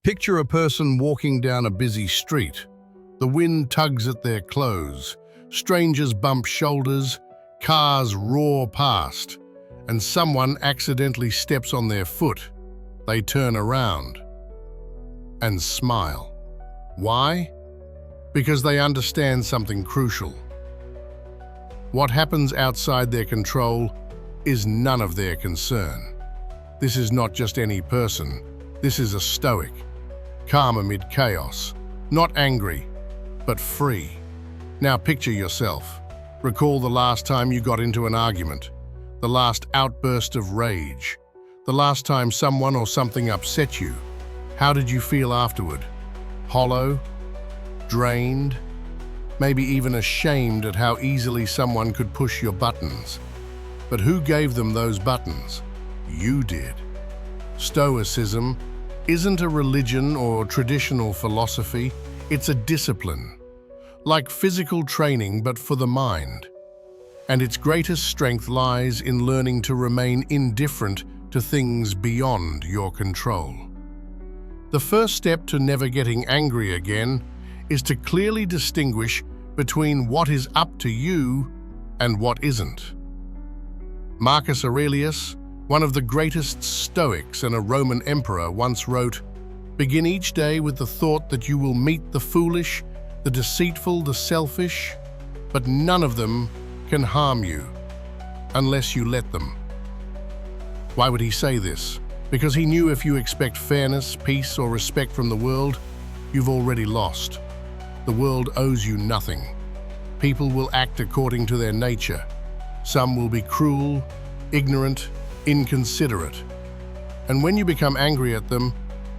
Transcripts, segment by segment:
Picture a person walking down a busy street. The wind tugs at their clothes, strangers bump shoulders, cars roar past, and someone accidentally steps on their foot. They turn around and smile. Why? Because they understand something crucial. What happens outside their control is none of their concern. This is not just any person. This is a Stoic, calm amid chaos, not angry, but free. Now picture yourself. Recall the last time you got into an argument, the last outburst of rage, the last time someone or something upset you. How did you feel afterward? Hollow? Drained? Maybe even ashamed at how easily someone could push your buttons. But who gave them those buttons? You did. Stoicism isn't a religion or traditional philosophy, it's a discipline, like physical training but for the mind. And its greatest strength lies in learning to remain indifferent to things beyond your control. The first step to never getting angry again is to clearly distinguish between what is up to you and what isn't. Marcus Aurelius, one of the greatest Stoics and a Roman emperor, once wrote, "Begin each day with the thought that you will meet the foolish, the deceitful, the selfish, but none of them can harm you unless you let them." Why would he say this? Because he knew if you expect fairness, peace, or respect from the world, you've already lost. The world owes you nothing. People will act according to their nature. Some will be cruel, ignorant, inconsiderate. And when you become angry at them,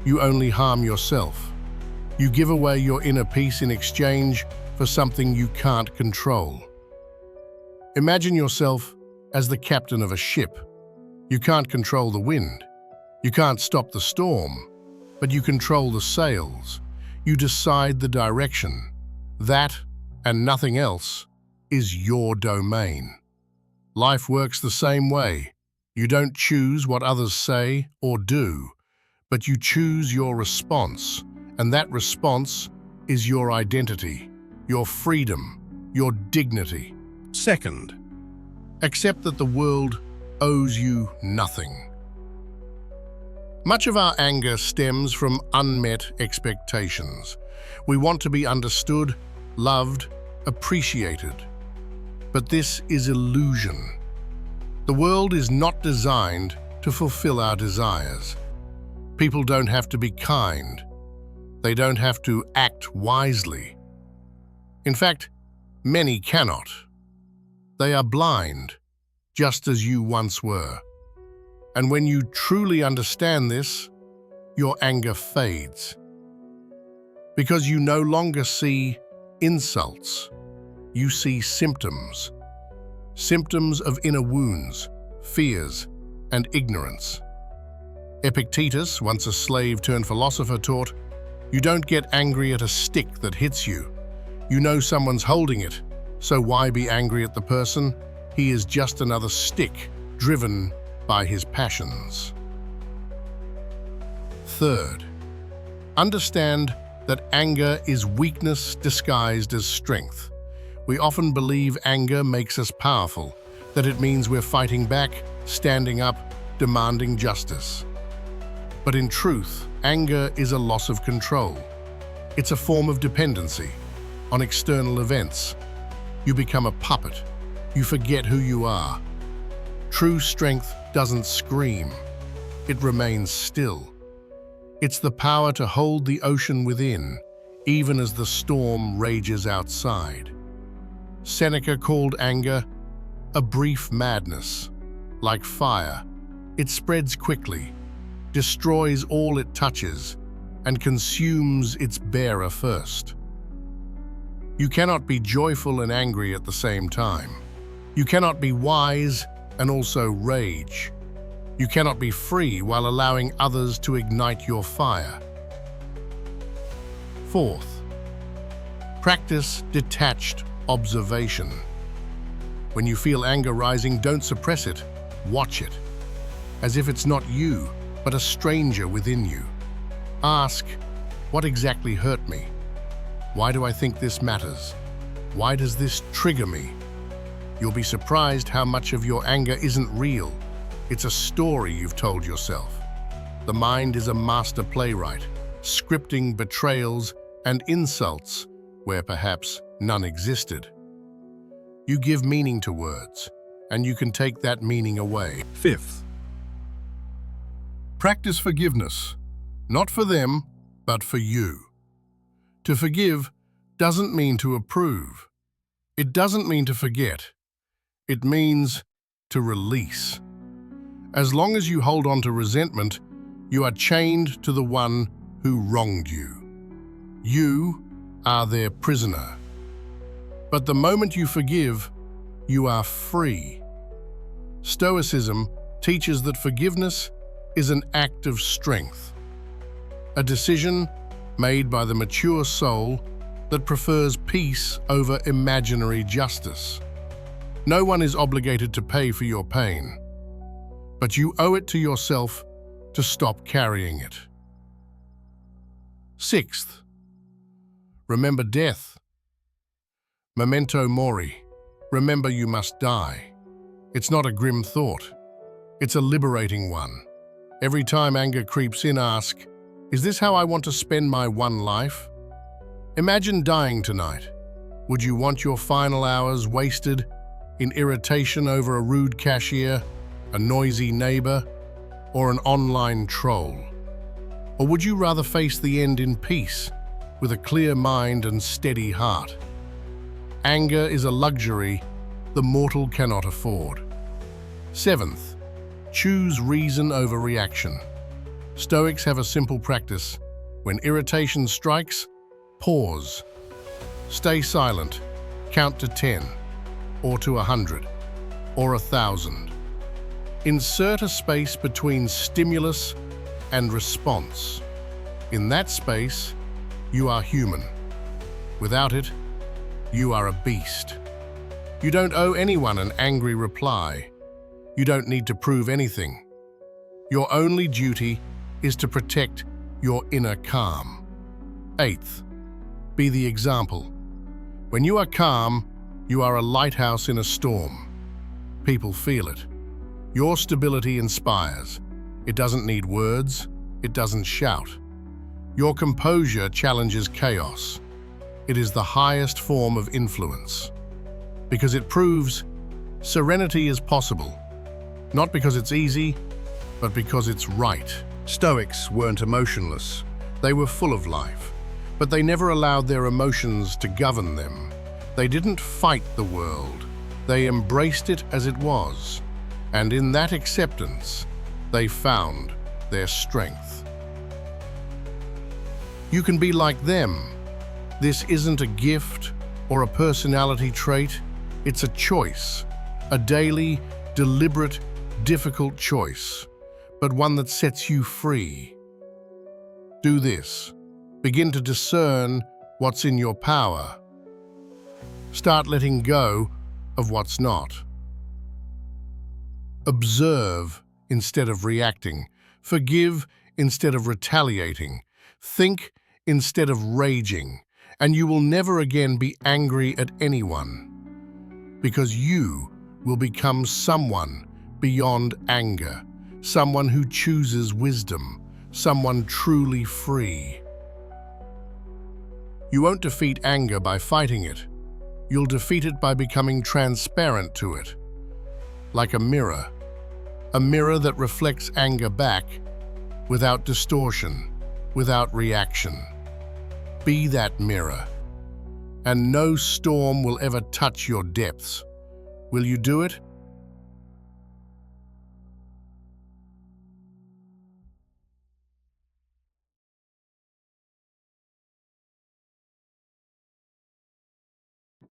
you only harm yourself. You give away your inner peace in exchange for something you can't control. Imagine yourself as the captain of a ship. You can't control the wind. You can't stop the storm, but you control the sails. You decide the direction. That, and nothing else, is your domain. Life works the same way. You don't choose what others say or do, but you choose your response, and that response is your identity, your freedom, your dignity. Second, accept that the world owes you nothing. Much of our anger stems from unmet expectations. We want to be understood, loved, appreciated. But this is illusion. The world is not designed to fulfill our desires. People don't have to be kind. They don't have to act wisely. In fact, many cannot. They are blind, just as you once were. And when you truly understand this, your anger fades. Because you no longer see insults, you see symptoms. Symptoms of inner wounds, fears, and ignorance. Epictetus, once a slave turned philosopher, taught, "You don't get angry at a stick that hits you. You know someone's holding it, so why be angry at the person? He is just another stick, driven by his passions." Third, understand that anger is weakness disguised as strength. We often believe anger makes us powerful, that it means we're fighting back, standing up, demanding justice. But in truth, anger is a loss of control. It's a form of dependency on external events. You become a puppet. You forget who you are. True strength doesn't scream. It remains still. It's the power to hold the ocean within, even as the storm rages outside. Seneca called anger a brief madness. Like fire, it spreads quickly, destroys all it touches, and consumes its bearer first. You cannot be joyful and angry at the same time. You cannot be wise and also rage. You cannot be free while allowing others to ignite your fire. Fourth, practice detached observation. When you feel anger rising, don't suppress it, watch it, as if it's not you, but a stranger within you. Ask, what exactly hurt me? Why do I think this matters? Why does this trigger me? You'll be surprised how much of your anger isn't real. It's a story you've told yourself. The mind is a master playwright, scripting betrayals and insults where perhaps none existed. You give meaning to words, and you can take that meaning away. Fifth, practice forgiveness, not for them, but for you. To forgive doesn't mean to approve. It doesn't mean to forget. It means to release. As long as you hold on to resentment, you are chained to the one who wronged you. You are their prisoner. But the moment you forgive, you are free. Stoicism teaches that forgiveness is an act of strength, a decision made by the mature soul that prefers peace over imaginary justice. No one is obligated to pay for your pain, but you owe it to yourself to stop carrying it. Sixth, remember death. Memento mori. Remember you must die. It's not a grim thought. It's a liberating one. Every time anger creeps in, ask, is this how I want to spend my one life? Imagine dying tonight. Would you want your final hours wasted in irritation over a rude cashier, a noisy neighbor, or an online troll? Or would you rather face the end in peace, with a clear mind and steady heart? Anger is a luxury the mortal cannot afford. Seventh, choose reason over reaction. Stoics have a simple practice. When irritation strikes, pause. Stay silent. Count to 10, or to 100, or 1,000. Insert a space between stimulus and response. In that space, you are human. Without it, you are a beast. You don't owe anyone an angry reply. You don't need to prove anything. Your only duty is to protect your inner calm. Eighth, be the example. When you are calm, you are a lighthouse in a storm. People feel it. Your stability inspires. It doesn't need words. It doesn't shout. Your composure challenges chaos. It is the highest form of influence, because it proves serenity is possible, not because it's easy, but because it's right. Stoics weren't emotionless. They were full of life, but they never allowed their emotions to govern them. They didn't fight the world. They embraced it as it was, and in that acceptance, they found their strength. You can be like them. This isn't a gift or a personality trait. It's a choice, a daily, deliberate, difficult choice, but one that sets you free. Do this. Begin to discern what's in your power. Start letting go of what's not. Observe instead of reacting. Forgive instead of retaliating. Think instead of raging. And you will never again be angry at anyone, because you will become someone beyond anger, someone who chooses wisdom, someone truly free. You won't defeat anger by fighting it. You'll defeat it by becoming transparent to it, like a mirror that reflects anger back without distortion, without reaction. Be that mirror, and no storm will ever touch your depths. Will you do it?